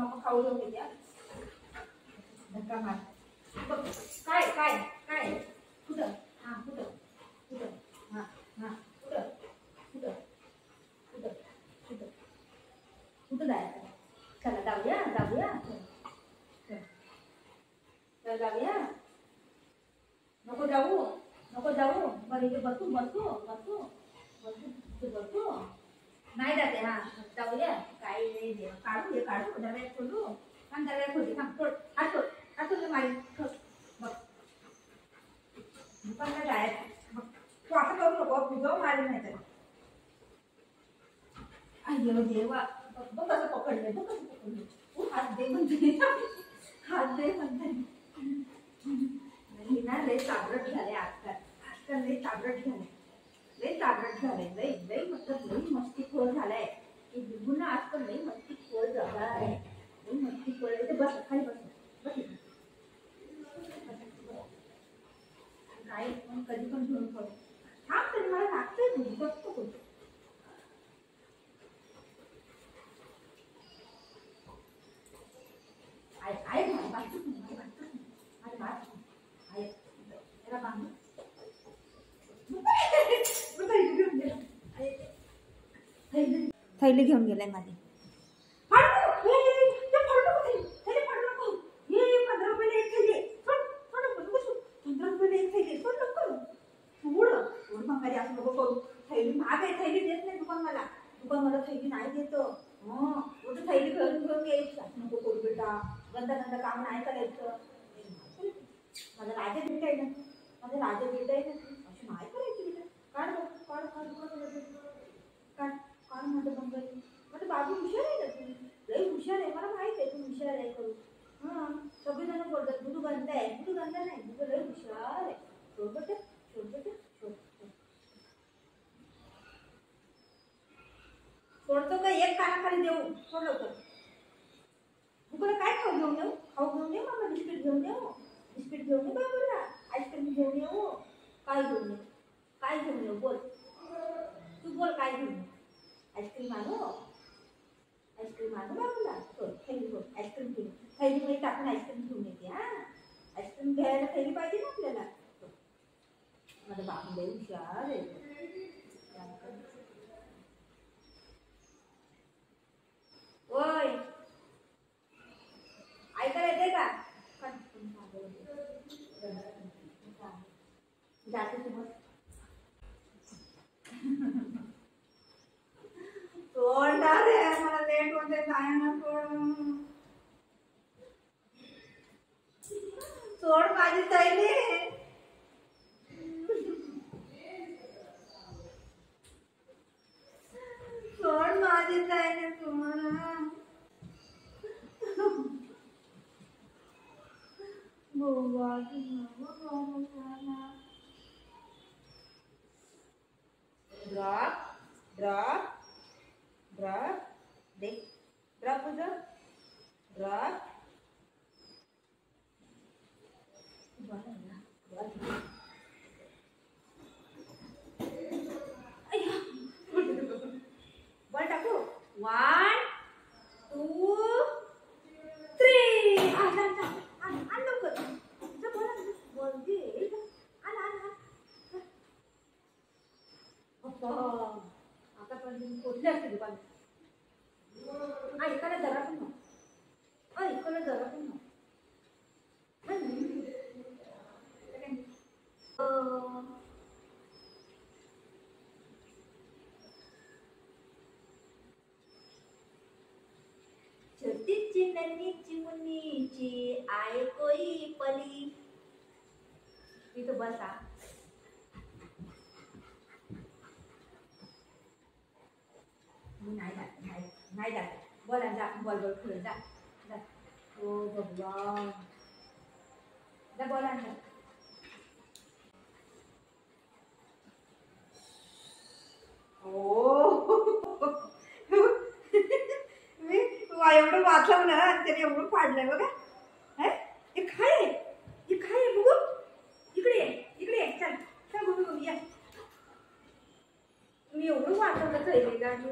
नको खाऊ देऊ मी त्या धक्का मार काय काय काय कुठं हा कुठं कुठं हा हा कुठं कुठं कुठं कुठं कुठं जायचं चला जाऊया जाऊया चला जाऊया नको जाऊ नको जाऊ बरं इथे बसू बसू बसू बसू बसू नाही जाते हा जाऊया काय नाही काढू हे काढू दरवाजा खोलू आणि दरवाजा खोलते थांब सोड हात सोड हात सोड मारी बघ दुकानला जायचं बघ तू असं करू नको तुझं मारी नाही तर अय्यो देवा बघ कसं पकडले बघ कसं पकडले तू हात दे म्हणते हात दे म्हणते ना लय चाबरट झाले आजकाल लय चाबरट झाले लय चाबरट झाले लय लय मतलब लय मस्तीखोर झालाय की बिलकुल ना आजकाल लय मस्तीखोर झालाय लय मस्तीखोर इथे बस खाली बस बस काय पण कधी पण घेऊन पड थांब तरी मला लागतंय तुझी बसतो कुठे आहे थैली घेऊन गेलाय माझी 15 रुपये एक थैली भंगारी असं नको करू थैली महाग आहे थैली देत नाही दुकान मला थैली नाही देतो कुठं थैली घेऊन यायचं नको करू बेटा गंदा काम नाही करायचं माझं राजा बेटा आहे ना अशी नाही करायची बेटा काढ काढ माझं बंगाली माझं बाबू हुशार आहे ना तू लई हुशार आहे मला माहित आहे तू हुशार आहे करू सगळेजण बोलतात बुधू गंदा नाही बुधू लई हुशार आहे छोटे सोडतो का एक कानाखाली देऊ सोड लवकर तुला काय खाऊ घेऊन येऊ मामा बिस्किट घेऊन येऊ बाबूला आईस्क्रीम घेऊन येऊ काय घेऊन येऊ बोल तू बोल काय घेऊन आईस्क्रीम आणू बाबूला थैली बोल आईस्क्रीम घेऊन थैलीमध्ये टाकून आईस्क्रीम घेऊन येते हा आईस्क्रीम घ्यायला थैली पाहिजे ना आपल्याला माझं बाबू लई हुशार आहे ओय ऐकायला येते का जाते तुम्हाला सोडणार रे मला लेट होते जायला सोड माझी थैली सोड माझी थैली तुम्हाला ड्रॉप देख ड्रॉप तुझं ड्रॉप बॉल टाकू 1 2 3 आता पण कोणत्या असते दुकान ऐकायला जरा पण छोटीची नन्हीची मुन्नीची आय कोई पली इथं बसा नाही जात बोला जा बॉल खेळ जा ओ भगवान जा बोला ना मी एवढं वाचव ना आणि त्याने एवढं पाडलंय बघा हे काय बघू इकडे चल बघू या तुम्ही एवढं वाचवलं थैली गाडी